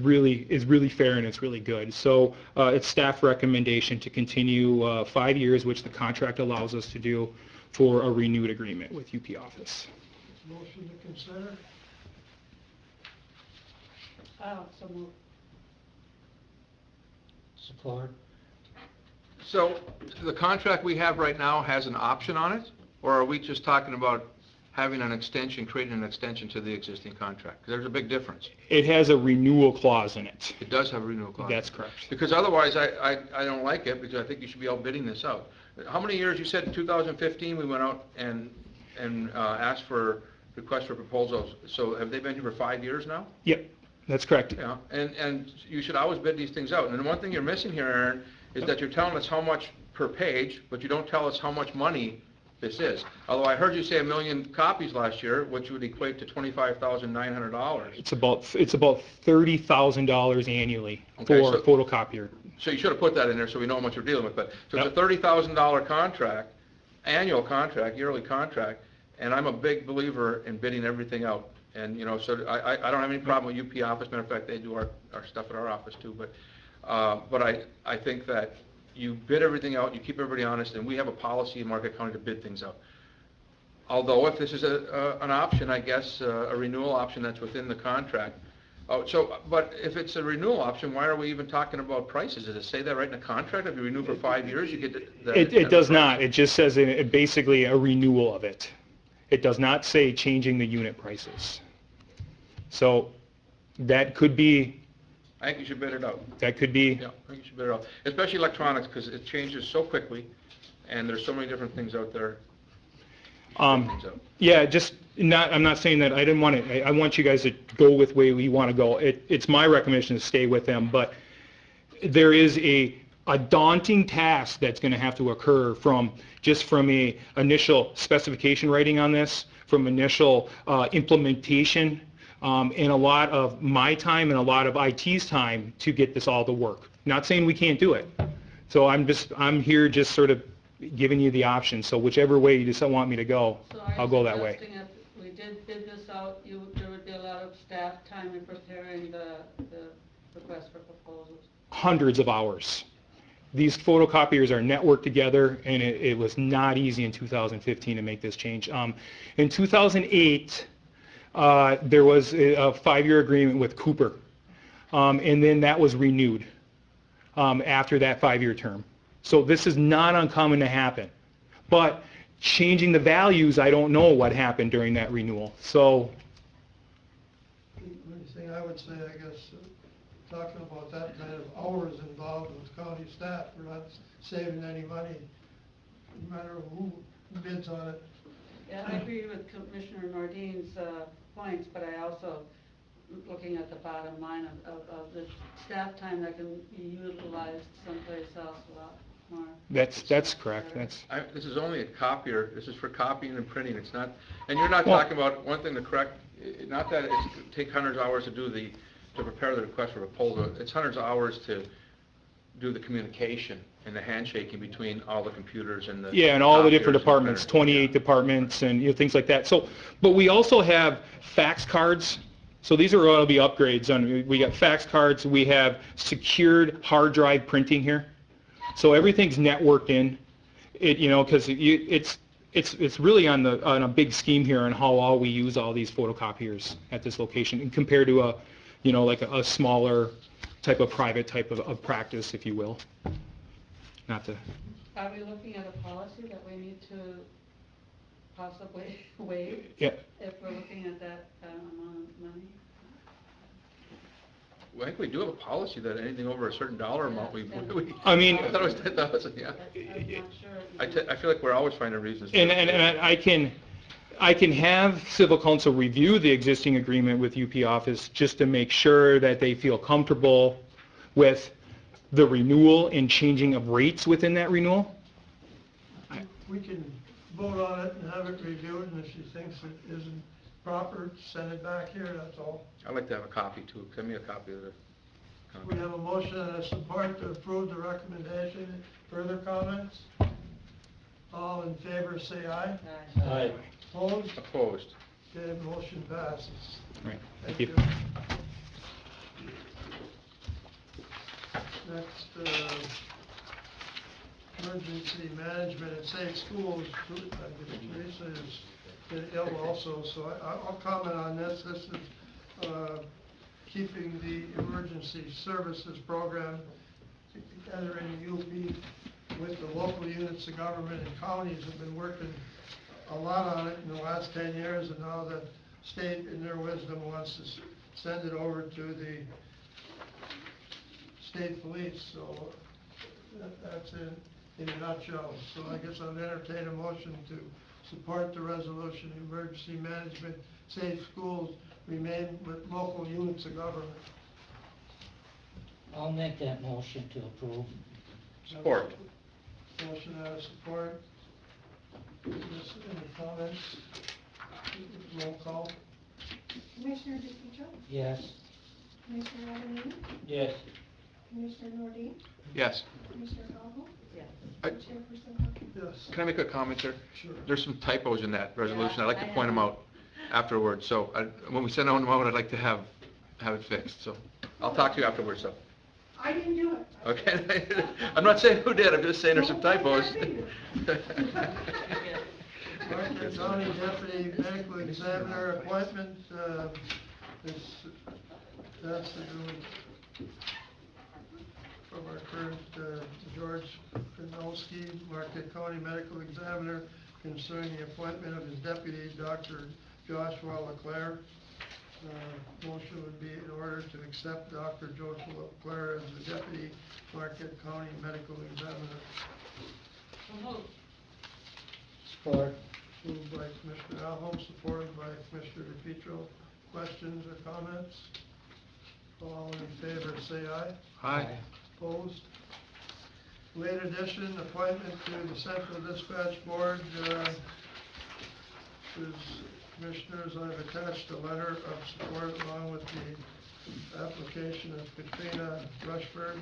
really fair, and it's really good. So it's staff recommendation to continue 5 years, which the contract allows us to do, for a renewed agreement with UP Office. Motion to consider? So moved. Support. So the contract we have right now has an option on it, or are we just talking about having an extension, creating an extension to the existing contract? 'Cause there's a big difference. It has a renewal clause in it. It does have a renewal clause. That's correct. Because otherwise, I don't like it, because I think you should be outbidding this out. How many years, you said in 2015, we went out and asked for requests for proposals. So have they been here for 5 years now? Yep, that's correct. Yeah, and you should always bid these things out. And the one thing you're missing here, Aaron, is that you're telling us how much per page, but you don't tell us how much money this is. Although I heard you say 1 million copies last year, which would equate to $25,900. It's about $30,000 annually for a photocopier. So you should have put that in there so we know how much we're dealing with, but, so it's a Yep. $30,000 contract, annual contract, yearly contract, and I'm a big believer in bidding everything out. And, you know, so I don't have any problem with UP office, matter of fact, they do our stuff at our office too, but I think that you bid everything out, you keep everybody honest, and we have a policy in Marquette County to bid things out. Although if this is an option, I guess, a renewal option that's within the contract. Oh, so, but if it's a renewal option, why are we even talking about prices? Does it say that right in the contract? If you renew for 5 years, you get the... It does not. It just says basically a renewal of it. It does not say changing the unit prices. So that could be, I think you should bid it out. that could be, Yeah, I think you should bid it out, especially electronics, because it changes so quickly, and there's so many different things out there. yeah, just not, I'm not saying that, I didn't want to, I want you guys to go with where we want to go. It's my recommendation to stay with them, but there is a daunting task that's going to have to occur from a initial specification writing on this, from initial implementation, and a lot of my time and a lot of IT's time to get this all to work. Not saying we can't do it. So I'm here just sort of giving you the option. So whichever way you just want me to go, So I'll go that way. are you suggesting if we did bid this out, there would be a lot of staff time in preparing the request for proposals? Hundreds of hours. These photocopiers are networked together, and it was not easy in 2015 to make this change. In 2008, there was a 5-year agreement with Cooper, and then that was renewed after that 5-year term. So this is not uncommon to happen. But changing the values, I don't know what happened during that renewal. So The only thing I would say, I guess, talking about that kind of hours involved with county staff, we're not saving any money, no matter who bids on it. Yeah, I agree with Commissioner Nordin's points, but I also, looking at the bottom line of the staff time that can be utilized someplace else a lot more. that's correct. This is only a copier, this is for copying and printing, it's not, and you're not Well- talking about, one thing to correct, not that it take hundreds of hours to prepare the request for proposal, it's hundreds of hours to do the communication and the handshaking between all the computers and the... Yeah, and all the copiers different and departments, printers. 28 departments, and things like that. So, but we also have fax cards. So these are going to be upgrades. We got fax cards. We have secured hard drive printing here. So everything's networked in. Because it's really on a big scheme here on how all we use all these photocopiers at this location, and compared to like a smaller type of private type of practice, if you will. Not to. Are we looking at a policy that we need to possibly waive? Yeah. If we're looking at that amount of money? Well, I think we do have a policy that anything over a certain dollar amount, I mean- I thought it was 10,000, yeah. I'm not sure. I feel like we're always finding reasons. And I can have civil counsel review the existing agreement with UP office just to make sure that they feel comfortable with the renewal and changing of rates within that renewal. We can vote on it and have it reviewed, and if she thinks it isn't proper, send it back here, that's all. I'd like to have a copy too, send me a copy of the We contract. have a motion and a support to approve the recommendation. Further comments? All in favor, say aye. Aye. Opposed? Opposed. Okay, motion passes. All right, thank you. Next, emergency management at safe schools. Teresa is been ill also, so I'll comment on this. This is keeping the emergency services program together in the UP with the local units of government, and counties have been working a lot on it in the last 10 years, and now the state, in their wisdom, wants to send it over to the state police. So that's in a nutshell. So I guess I'll entertain a motion to support the resolution, emergency management, safe schools remain with local units of government. I'll make that motion to approve. Support. Motion out of support. Any comments? Roll call. Commissioner DePietro, Yes. Commissioner Evans, Yes. Commissioner Nordine? Yes. Commissioner Calhoun? Yes. Chairperson Hopkins? Yes. Can I make a comment there? Sure. There's some typos in that resolution. Yeah, I'd like to I point them have- out afterwards. So when we send them out, I'd like to have it fixed. So I'll talk to you afterwards, so. I didn't do it. Okay? I'm not saying who did, I'm just saying there's some typos. Marquette County Deputy Medical Examiner appointment, that's to do from our current George Kronowski, Marquette County Medical Examiner, concerning the appointment of his deputy, Dr. Joshua Leclerc. Motion would be in order to accept Dr. Joshua Leclerc as the deputy Marquette County Medical Examiner. So moved. Support. Moved by Commissioner Alholm, supported by Commissioner DePietro. Questions or comments? All in favor, say aye. Hi. Opposed? Late addition, appointment to the Central Dispatch Board. Commissioners, I've attached a letter of support along with the application of Katrina Rushford.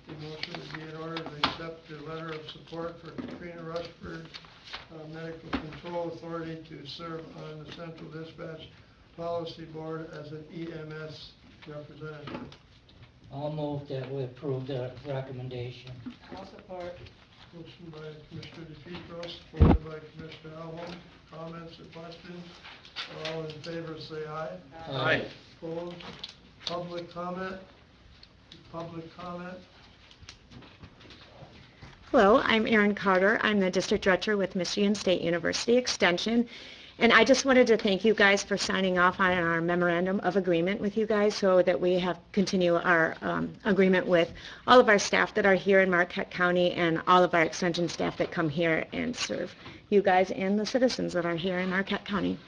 The motion would be in order to accept the letter of support for Katrina Rushford, Medical Control Authority, to serve on the Central Dispatch Policy Board as an EMS representative. I'll move that we approve the recommendation. I'll support. Motion by Commissioner DePietro, supported by Commissioner Alholm. Comments or questions? All in favor, say aye. Aye. Opposed? Public comment? Public comment? Hello, I'm Erin Carter. I'm the District Director with Michigan State University Extension. And I just wanted to thank you guys for signing off on our memorandum of agreement with you guys so that we have continue our agreement with all of our staff that are here in Marquette County and all of our extension staff that come here and serve you guys and the citizens that are here in Marquette County.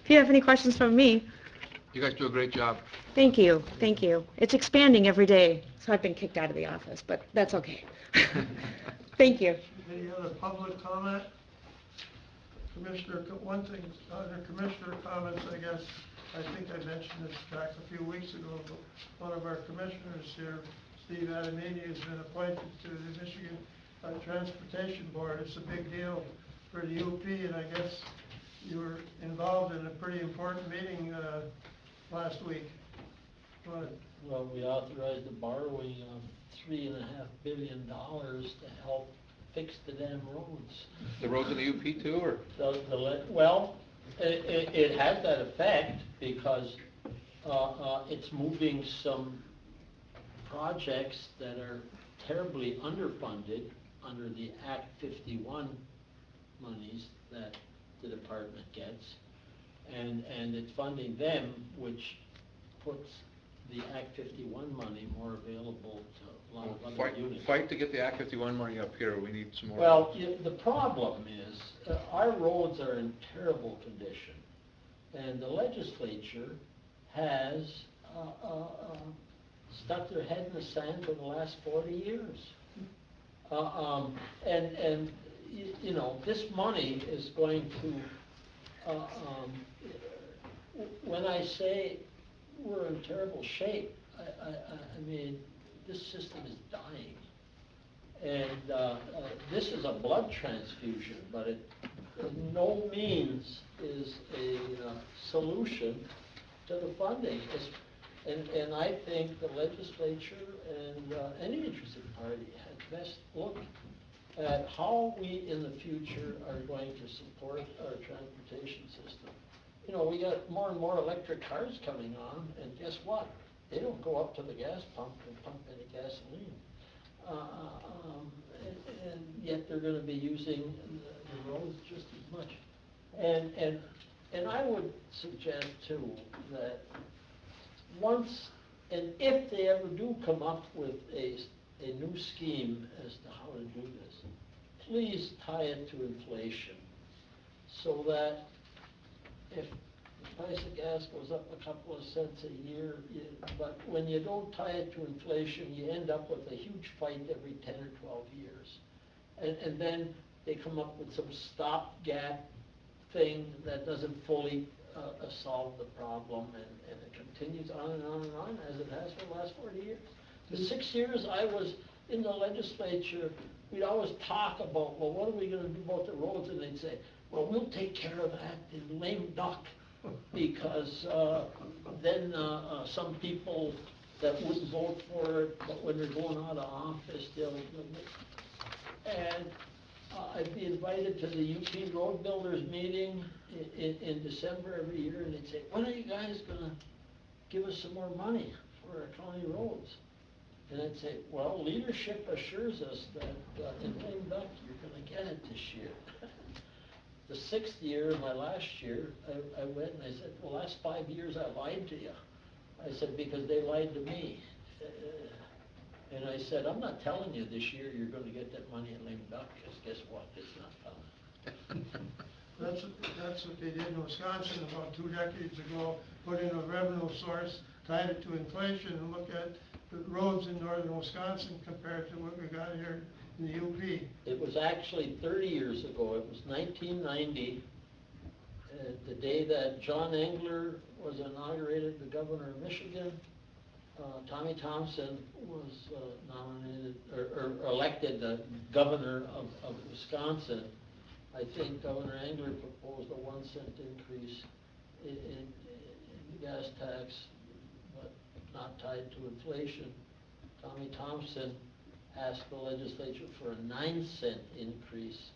If you have any questions from me, You guys do a great job. thank you, thank you. It's expanding every day, so I've been kicked out of the office, but that's okay. Thank you. Any other public comment? Commissioner, one thing, under Commissioner comments, I guess, I think I mentioned this back a few weeks ago, but one of our commissioners here, Steve Adamini, has been appointed to the Michigan Transportation Board. It's a big deal for the UP, and I guess you were involved in a pretty important meeting last week. Go ahead. Well, we authorized the borrowing of $3.5 billion to help fix the damn roads. The roads in the UP too, or? Well, it has that effect because it's moving some projects that are terribly underfunded under the Act 51 monies that the department gets, and it's funding them, which puts the Act 51 money more available to a lot of other units. Fight to get the Act 51 money up here. We need some more. Well, the problem is, our roads are in terrible condition, and the legislature has stuck their head in the sand for the last 40 years. And you know, this money is going to, when I say we're in terrible shape, I mean, this system is dying. And this is a blood transfusion, but it in no means is a solution to the funding. And I think the legislature and any interested party had best look at how we in the future are going to support our transportation system. You know, we got more and more electric cars coming on, and guess what? They don't go up to the gas pump and pump any gasoline. And yet they're going to be using the roads just as much. And I would suggest too that once, and if they ever do come up with a new scheme as to how to do this, please tie it to inflation so that if the price of gas goes up a couple of cents a year, but when you don't tie it to inflation, you end up with a huge fight every 10 or 12 years. And then they come up with some stopgap thing that doesn't fully solve the problem, and it continues on and on and on as it has for the last 40 years. The 6 years I was in the legislature, we'd always talk about, well, what are we gonna do about the roads? And they'd say, well, we'll take care of that in lame duck, because, then, some people that wouldn't vote for it, but when they're going out of office, and I'd be invited to the UP Road Builders meeting in December every year, and they'd say, when are you guys gonna give us some more money for our county roads? And I'd say, well, leadership assures us that in lame duck, you're gonna get it this year. The 6th year, my last year, I went and I said, well, last 5 years I lied to you. I said, because they lied to me. And I said, I'm not telling you this year you're gonna get that money in lame duck, because guess what, it's not coming. That's what they did in Wisconsin about 2 decades ago, put in a revenue source, tied it to inflation, and look at the roads in northern Wisconsin compared to what we got here in the UP. It was actually 30 years ago, it was 1990, the day that John Engler was inaugurated the governor of Michigan. Tommy Thompson was nominated, or elected the governor of Wisconsin. I think Governor Engler proposed a 1-cent increase in the gas tax, but not tied to inflation. Tommy Thompson asked the legislature for a 9-cent increase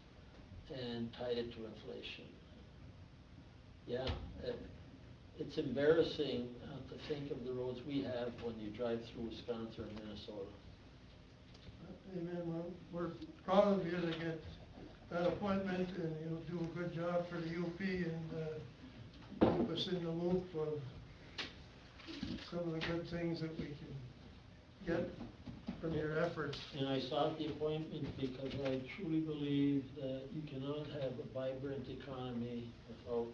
and tied it to inflation. Yeah, it's embarrassing to think of the roads we have when you drive through Wisconsin or Minnesota. Amen, well, we're proud of you to get that appointment, and you'll do a good job for the UP, and keep us in the loop of some of the good things that we can get from your efforts. And I sought the appointment because I truly believe that you cannot have a vibrant economy without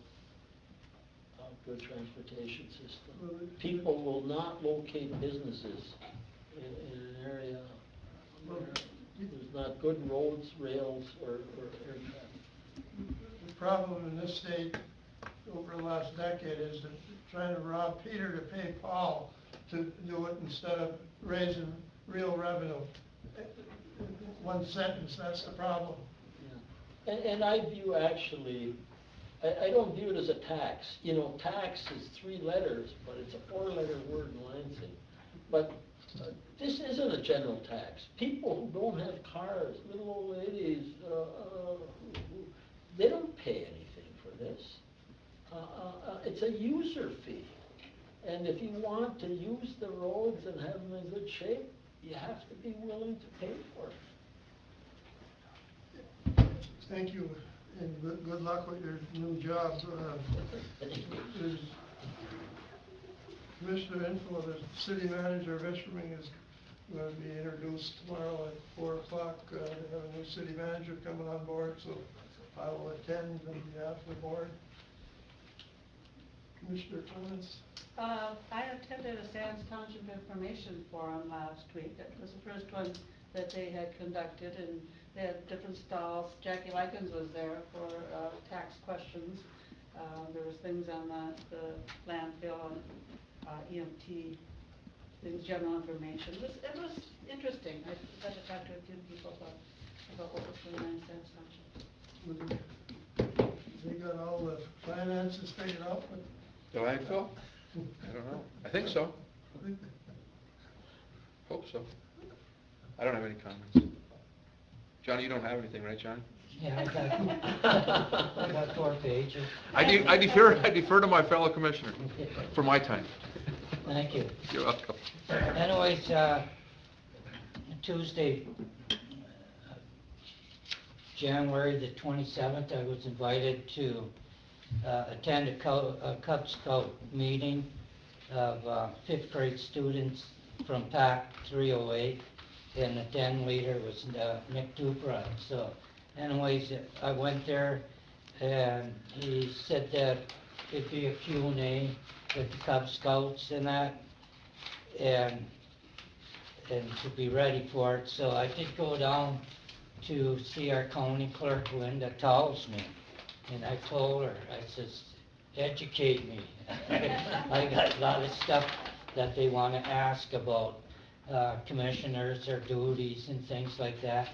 a good transportation system. People will not locate businesses in an area where there's not good roads, rails, or air traffic. The problem in this state over the last decade is that trying to rob Peter to pay Paul to do it instead of raising real revenue. One sentence, that's the problem. Yeah. And I view actually, I don't view it as a tax. You know, tax is 3 letters, but it's a 4-letter word in Lansing. But this isn't a general tax. People who don't have cars, little old ladies, they don't pay anything for this. It's a user fee. And if you want to use the roads and have them in good shape, you have to be willing to pay for it. Thank you, and good luck with your new job. There's Commissioner info, the city manager of Ishpeming is going to be introduced tomorrow at 4 o'clock. They have a new city manager coming on board, so I will attend on behalf of the board. Commissioner comments? I attended a Sands Township Information Forum last week. It was the first one that they had conducted, and they had different stalls. Jackie Likens was there for tax questions. There was things on the landfill and EMT, things, general information. It was interesting. I got to talk to a few people about what was going on in Sands Township. They got all the finances figured out, but The landfill? I don't know. I think so. Hope so. I don't have any comments. Johnny, you don't have anything, right, Johnny? Yeah, I got 4 pages. I defer to my fellow commissioner for my time. Thank you. You're welcome. Anyways, Tuesday, January the 27th, I was invited to attend a Cub Scout meeting of 5th grade students from PAC 308, and the den leader was Nick Duprat. So anyways, I went there, and he said that it'd be a Q&A with the Cub Scouts and that, and to be ready for it. So I did go down to see our county clerk, Linda Talisman, and I told her, I says, educate me. I got a lot of stuff that they want to ask about commissioners, their duties and things like that.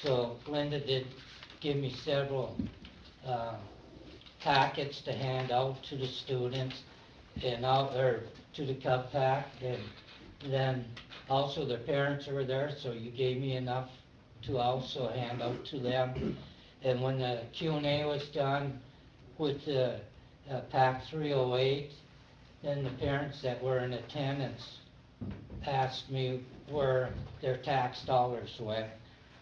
So Linda did give me several packets to hand out to the students and or to the Cub Pack, and then also their parents were there, so you gave me enough to also hand out to them. And when the Q&A was done with the Pack 308, then the parents that were in attendance asked me where their tax dollars went.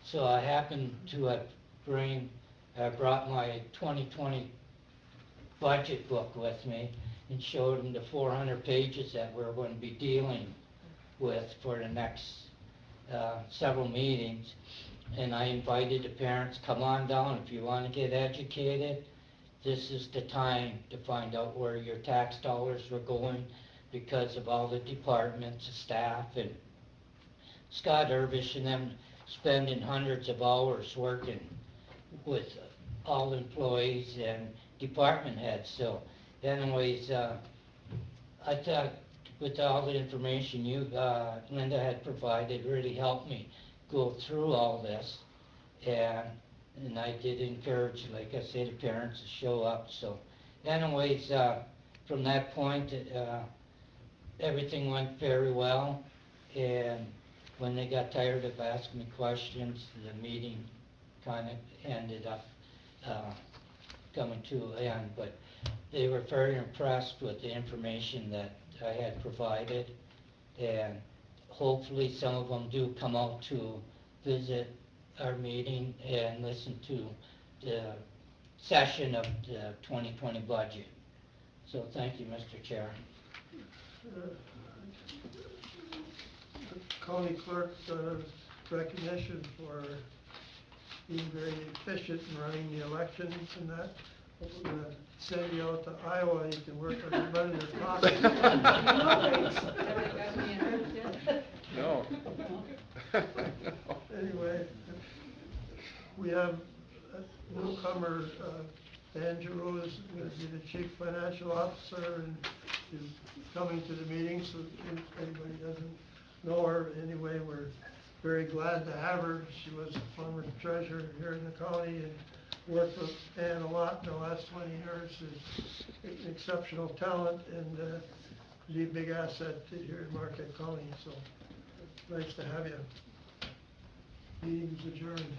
So I happened to have brought my 2020 budget book with me and showed them the 400 pages that we're going to be dealing with for the next several meetings. And I invited the parents, come on down if you want to get educated. This is the time to find out where your tax dollars were going because of all the departments, staff, and Scott Irvish and them spending hundreds of hours working with all the employees and department heads. So anyways, I thought with all the information you, Linda had provided, really helped me go through all this. And I did encourage, like I said, the parents to show up. So anyways, from that point, everything went very well. And when they got tired of asking me questions, the meeting kind of ended up coming to an end. But they were very impressed with the information that I had provided. And hopefully some of them do come out to visit our meeting and listen to the session of the 2020 budget. So thank you, Mr. Chair. County clerk recognition for being very efficient in running the elections and that. We're gonna send you out to Iowa, you can work on running your pocket. No. Anyway, we have a newcomer, Andrew is going to be the chief financial officer and is coming to the meeting, so if anybody doesn't know her anyway, we're very glad to have her. She was a former treasurer here in the county and worked with Ann a lot in the last 20 years. Is exceptional talent and be a big asset here in Marquette County, so it's nice to have you. Meeting's adjourned.